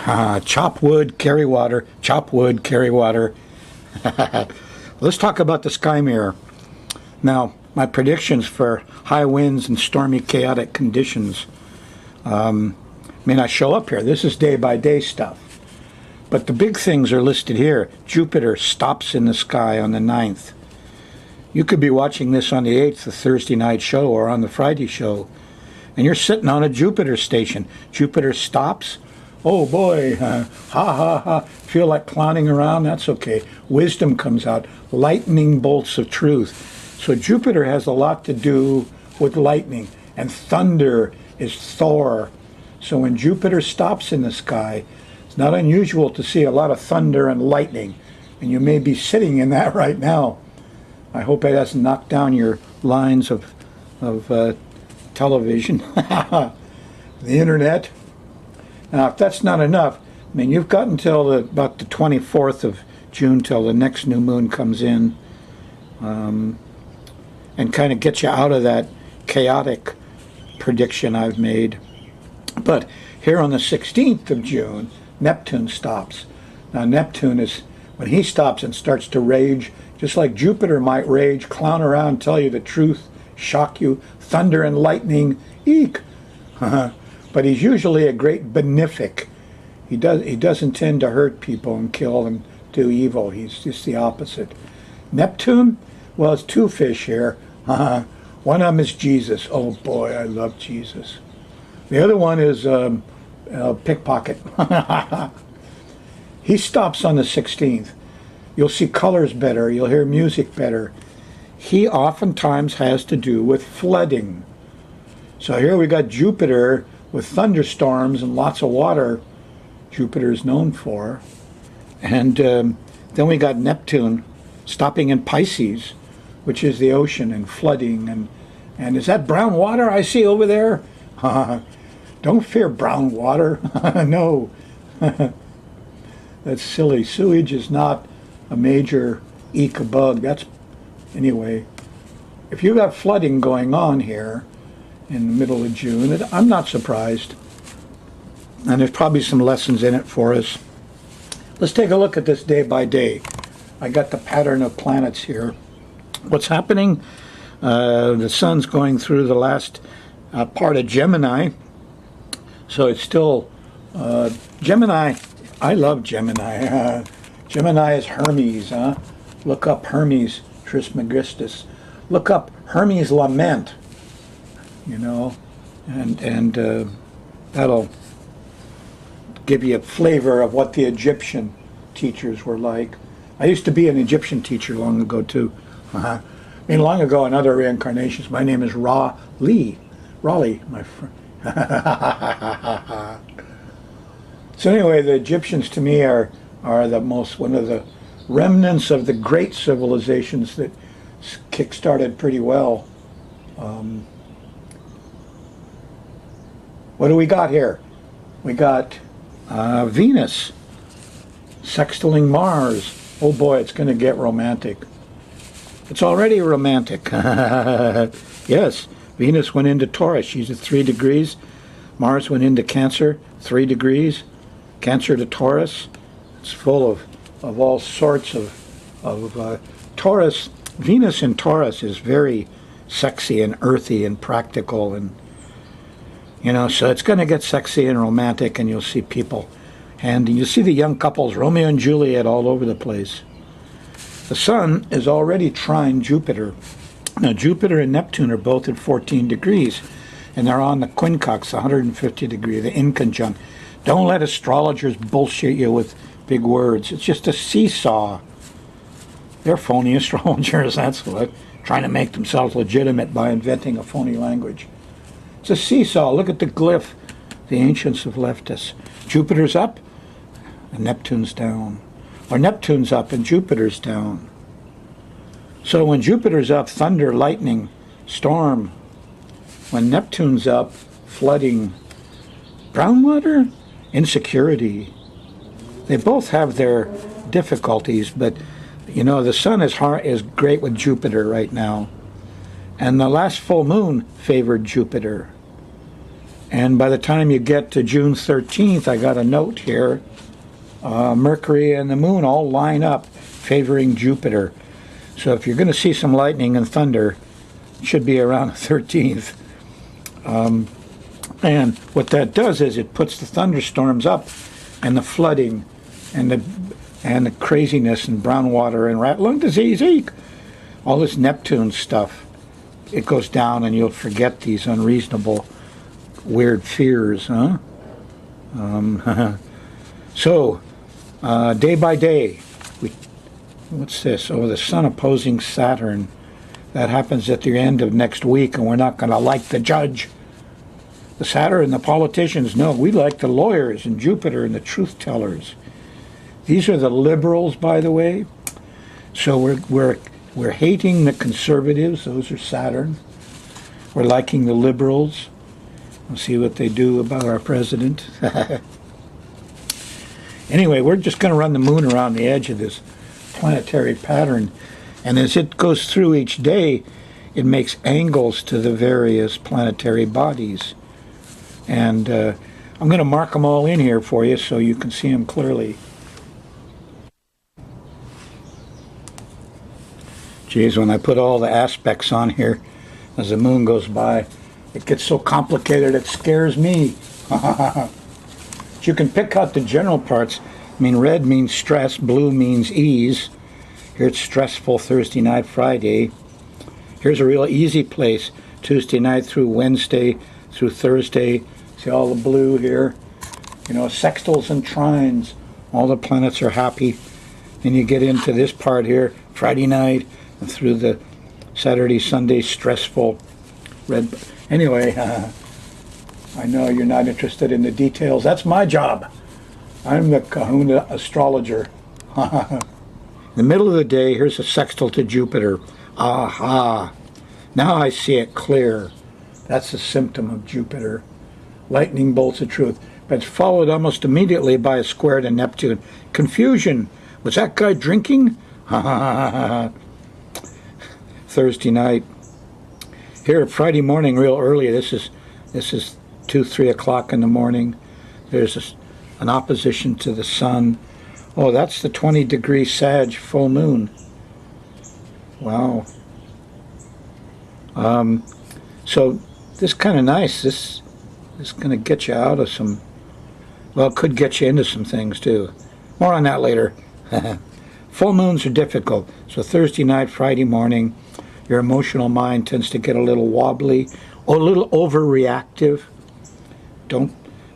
Chop wood, carry water. Chop wood, carry water. Let's talk about the sky mirror. Now, my predictions for high winds and stormy, chaotic conditions may not show up here. This is day-by-day stuff. But the big things are listed here. Jupiter stops in the sky on the 9th. You could be watching this on the 8th, the Thursday night show, or on the Friday show, and you're sitting on a Jupiter station. Jupiter stops. Oh boy, ha ha ha. Feel like clowning around? That's okay. Wisdom comes out. Lightning bolts of truth. So Jupiter has a lot to do with lightning, and thunder is Thor. So when Jupiter stops in the sky, it's not unusual to see a lot of thunder and lightning, and you may be sitting in that right now. I hope it hasn't knocked down your lines of television, the internet. Now, if that's not enough, I mean, you've got until about the 24th of June till the next new moon comes in, and kind of gets you out of that chaotic prediction I've made. But here on the 16th of June, Neptune stops. Now, Neptune is, when he stops and starts to rage, just like Jupiter might rage, clown around, tell you the truth, shock you, thunder and lightning, eek. But he's usually a great benefic. He doesn't tend to hurt people and kill and do evil. He's just the opposite. Neptune, well, it's two fish here. One of them is Jesus. Oh boy, I love Jesus. The other one is pickpocket. He stops on the 16th. You'll see colors better. You'll hear music better. He oftentimes has to do with flooding. So here we got Jupiter with thunderstorms and lots of water. Jupiter is known for. And then we got Neptune stopping in Pisces, which is the ocean, and flooding. And is that brown water I see over there? Don't fear brown water. No. That's silly. Sewage is not a major bug. That's, anyway, if you got flooding going on here in the middle of June, I'm not surprised. And there's probably some lessons in it for us. Let's take a look at this day by day. I got the pattern of planets here. What's happening? The sun's going through the last part of Gemini. So it's still Gemini. I love Gemini. Gemini is Hermes, huh? Look up Hermes Trismegistus. Look up Hermes Lament, you know, and that'll give you a flavor of what the Egyptian teachers were like. I used to be an Egyptian teacher long ago, too. I mean, long ago in other reincarnations. My name is Raleigh, my friend. So anyway, the Egyptians to me are one of the remnants of the great civilizations that kick-started pretty well. What do we got here? We got Venus sextiling Mars. Oh boy, it's going to get romantic. It's already romantic. Yes, Venus went into Taurus. She's at 3 degrees. Mars went into Cancer, 3 degrees. Cancer to Taurus. It's full of all sorts of Taurus. Venus in Taurus is very sexy and earthy and practical, and you know, so it's going to get sexy and romantic, and you'll see people, and you see the young couples, Romeo and Juliet, all over the place. The Sun is already trine Jupiter. Now, Jupiter and Neptune are both at 14 degrees, and they're on the quincunx, 150 degree, the inconjunct. Don't let astrologers bullshit you with big words. It's just a seesaw. They're phony astrologers, that's what. Trying to make themselves legitimate by inventing a phony language. It's a seesaw. Look at the glyph the ancients have left us. Jupiter's up and Neptune's down. Or Neptune's up and Jupiter's down. So when Jupiter's up, thunder, lightning, storm. When Neptune's up, flooding. Brown water? Insecurity. They both have their difficulties, but you know, the Sun is great with Jupiter right now. And the last full moon favored Jupiter. And by the time you get to June 13th, I got a note here. Mercury and the moon all line up favoring Jupiter. So if you're going to see some lightning and thunder, it should be around the 13th. And what that does is it puts the thunderstorms up and the flooding and the craziness and brown water and rat lung disease, all this Neptune stuff. It goes down and you'll forget these unreasonable, weird fears, huh? So, day by day, what's this? Oh, the Sun opposing Saturn. That happens at the end of next week, and we're not going to like the judge. The Saturn, the politicians, no, we like the lawyers and Jupiter and the truth tellers. These are the liberals, by the way. So we're hating the conservatives. Those are Saturn. We're liking the liberals. We'll see what they do about our president. Anyway, we're just going to run the moon around the edge of this planetary pattern. And as it goes through each day, it makes angles to the various planetary bodies. And I'm going to mark them all in here for you so you can see them clearly. Geez, when I put all the aspects on here as the moon goes by, it gets so complicated it scares me. You can pick out the general parts. I mean, red means stress, blue means ease. Here it's stressful Thursday night, Friday. Here's a real easy place, Tuesday night through Wednesday through Thursday. See all the blue here? You know, sextiles and trines. All the planets are happy. Then you get into this part here, Friday night, and through the Saturday, Sunday, stressful. Red. Anyway, I know you're not interested in the details. That's my job. I'm the kahuna astrologer. In the middle of the day, here's a sextile to Jupiter. Aha! Now I see it clear. That's a symptom of Jupiter. Lightning bolts of truth. But it's followed almost immediately by a square to Neptune. Confusion. Was that guy drinking? Thursday night. Here, Friday morning, real early. This is 2, 3 o'clock in the morning. There's an opposition to the sun. Oh, that's the 20-degree Sag full moon. Wow. So this is kind of nice. This is going to get you out of some, well, it could get you into some things too. More on that later. Full moons are difficult. So Thursday night, Friday morning, your emotional mind tends to get a little wobbly or a little overreactive. Don't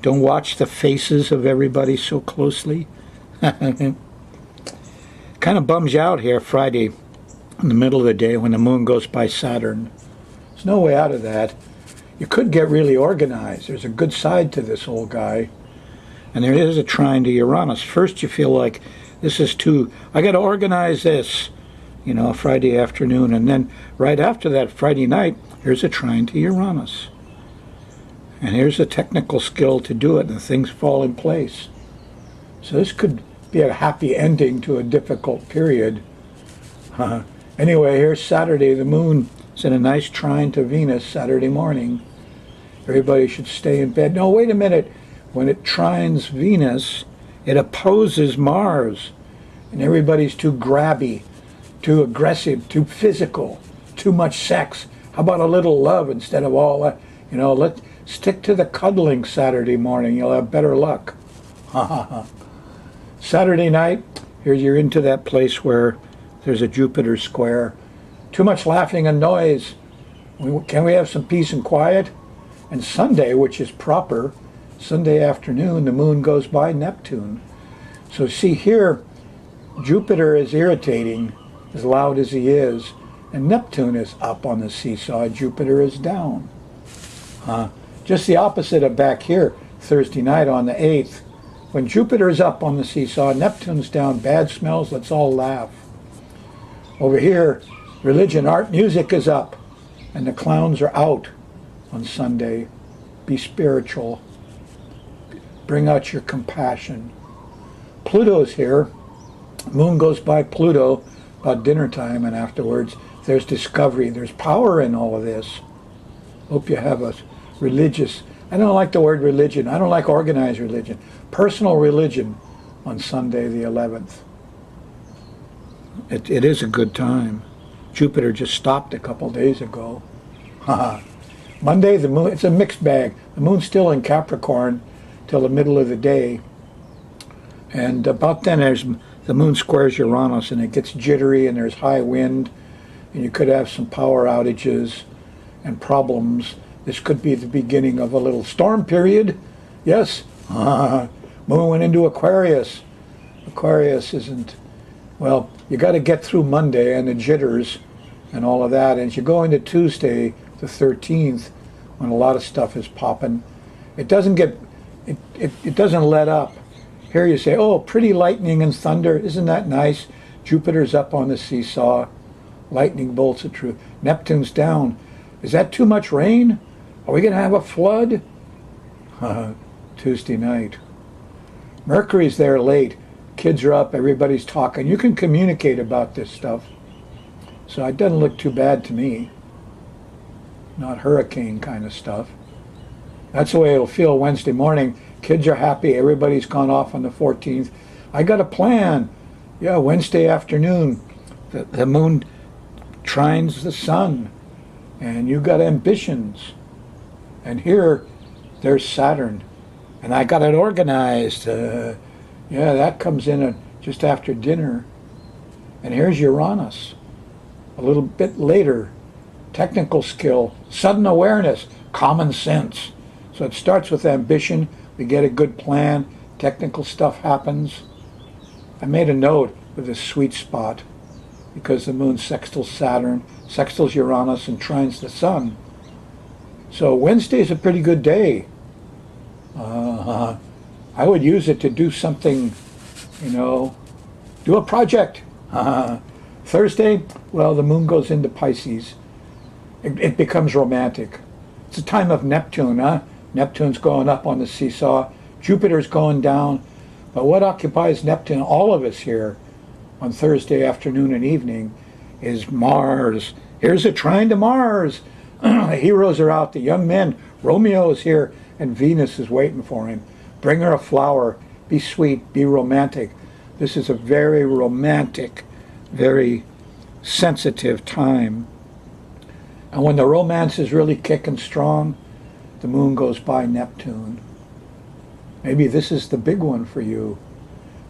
watch the faces of everybody so closely. Kind of bums you out here Friday in the middle of the day when the moon goes by Saturn. There's no way out of that. You could get really organized. There's a good side to this old guy. And there is a trine to Uranus. First you feel like this is too, I got to organize this, you know, Friday afternoon. And then right after that, Friday night, here's a trine to Uranus. And here's the technical skill to do it, and things fall in place. So this could be a happy ending to a difficult period. Anyway, here's Saturday. The moon is in a nice trine to Venus Saturday morning. Everybody should stay in bed. No, wait a minute. When it trines Venus, it opposes Mars. And everybody's too grabby, too aggressive, too physical, too much sex. How about a little love instead of all that? You know, let's stick to the cuddling Saturday morning. You'll have better luck. Saturday night, here you're into that place where there's a Jupiter square. Too much laughing and noise. Can we have some peace and quiet? And Sunday, which is proper, Sunday afternoon, the moon goes by Neptune. So see here, Jupiter is irritating, as loud as he is, and Neptune is up on the seesaw, Jupiter is down. Just the opposite of back here, Thursday night on the 8th. When Jupiter is up on the seesaw, Neptune's down, bad smells, let's all laugh. Over here, religion, art, music is up, and the clowns are out on Sunday. Be spiritual. Bring out your compassion. Pluto's here. Moon goes by Pluto about dinner time, and afterwards there's discovery. There's power in all of this. Hope you have a religious, I don't like the word religion. I don't like organized religion. Personal religion on Sunday the 11th. It is a good time. Jupiter just stopped a couple days ago. Monday, the moon, it's a mixed bag. The moon's still in Capricorn till the middle of the day. And about then, the moon squares Uranus, and it gets jittery, and there's high wind, and you could have some power outages and problems. This could be the beginning of a little storm period. Yes, moon went into Aquarius. Aquarius isn't, well, you got to get through Monday and the jitters and all of that. And as you go into Tuesday, the 13th, when a lot of stuff is popping, it doesn't get, it doesn't let up. Here you say, oh, pretty lightning and thunder. Isn't that nice? Jupiter's up on the seesaw. Lightning bolts of truth. Neptune's down. Is that too much rain? Are we going to have a flood? Tuesday night. Mercury's there late. Kids are up. Everybody's talking. You can communicate about this stuff. So it doesn't look too bad to me. Not hurricane kind of stuff. That's the way it'll feel Wednesday morning. Kids are happy. Everybody's gone off on the 14th. I got a plan. Yeah, Wednesday afternoon, the moon trines the sun, and you got ambitions. And here, there's Saturn, and I got it organized. Yeah, that comes in just after dinner. And here's Uranus, a little bit later. Technical skill, sudden awareness, common sense. So it starts with ambition. We get a good plan. Technical stuff happens. I made a note with a sweet spot because the moon sextiles Saturn, sextiles Uranus, and trines the sun. So Wednesday's a pretty good day. I would use it to do something, do a project. Thursday, well, the moon goes into Pisces. It becomes romantic. It's a time of Neptune, huh? Neptune's going up on the seesaw. Jupiter's going down. But what occupies Neptune, all of us here, on Thursday afternoon and evening, is Mars. Here's a trine to Mars. The heroes are out, the young men. Romeo is here, and Venus is waiting for him. Bring her a flower. Be sweet. Be romantic. This is a very romantic, very sensitive time. And when the romance is really kicking strong, the moon goes by Neptune. Maybe this is the big one for you.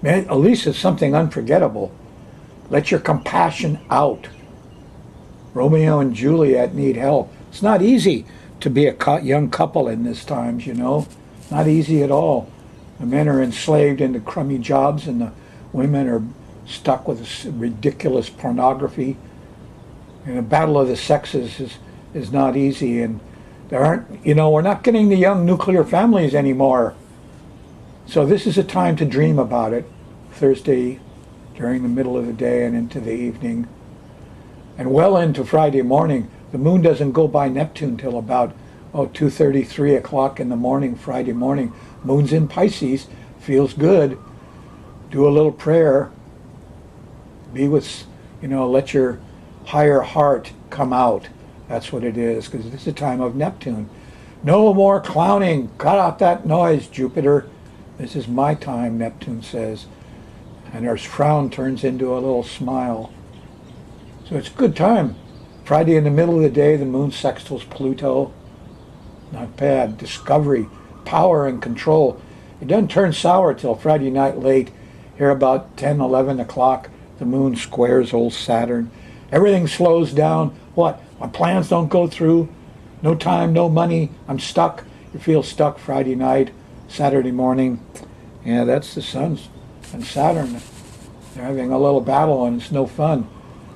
Man, at least it's something unforgettable. Let your compassion out. Romeo and Juliet need help. It's not easy to be a young couple in this times, Not easy at all. The men are enslaved into crummy jobs, and the women are stuck with this ridiculous pornography. And the battle of the sexes is not easy, and there aren't, we're not getting the young nuclear families anymore. So this is a time to dream about it, Thursday during the middle of the day and into the evening. And well into Friday morning. The moon doesn't go by Neptune till about 2:30, 3 o'clock in the morning, Friday morning. Moon's in Pisces, feels good. Do a little prayer. Be with, let your higher heart come out. That's what it is, because this is a time of Neptune. No more clowning. Cut out that noise, Jupiter. This is my time, Neptune says. And her frown turns into a little smile. So it's a good time. Friday in the middle of the day, the moon sextiles Pluto. Not bad. Discovery, power, and control. It doesn't turn sour till Friday night late. Here about 10, 11 o'clock, the moon squares old Saturn. Everything slows down. What? My plans don't go through. No time, no money. I'm stuck. You feel stuck Friday night, Saturday morning. Yeah, that's the sun and Saturn. They're having a little battle, and it's no fun.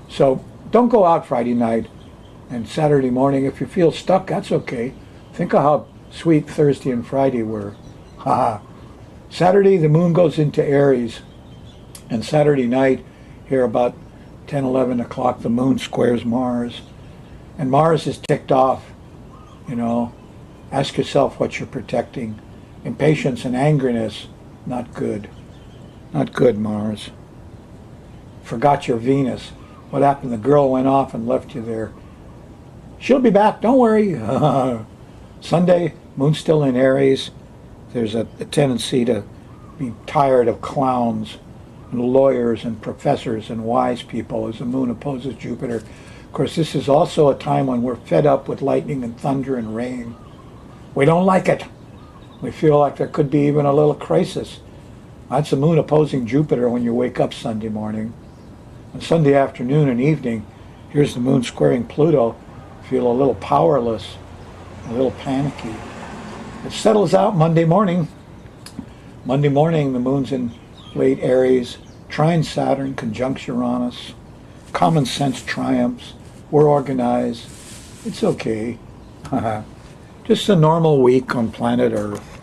So don't go out Friday night and Saturday morning. If you feel stuck, that's okay. Think of how sweet Thursday and Friday were. Saturday, the moon goes into Aries. And Saturday night, here about 10, 11 o'clock, the moon squares Mars. And Mars is ticked off. Ask yourself what you're protecting. Impatience and angriness, not good. Not good, Mars. Forgot your Venus. What happened? The girl went off and left you there. She'll be back, don't worry. Sunday, Moon's still in Aries. There's a tendency to be tired of clowns and lawyers and professors and wise people as the moon opposes Jupiter. Of course, this is also a time when we're fed up with lightning and thunder and rain. We don't like it. We feel like there could be even a little crisis. That's the moon opposing Jupiter when you wake up Sunday morning. On Sunday afternoon and evening, here's the moon squaring Pluto. Feel a little powerless, a little panicky. It settles out Monday morning. Monday morning, the moon's in late Aries, trine Saturn, conjunct Uranus. Common sense triumphs. We're organized. It's okay. Just a normal week on planet Earth.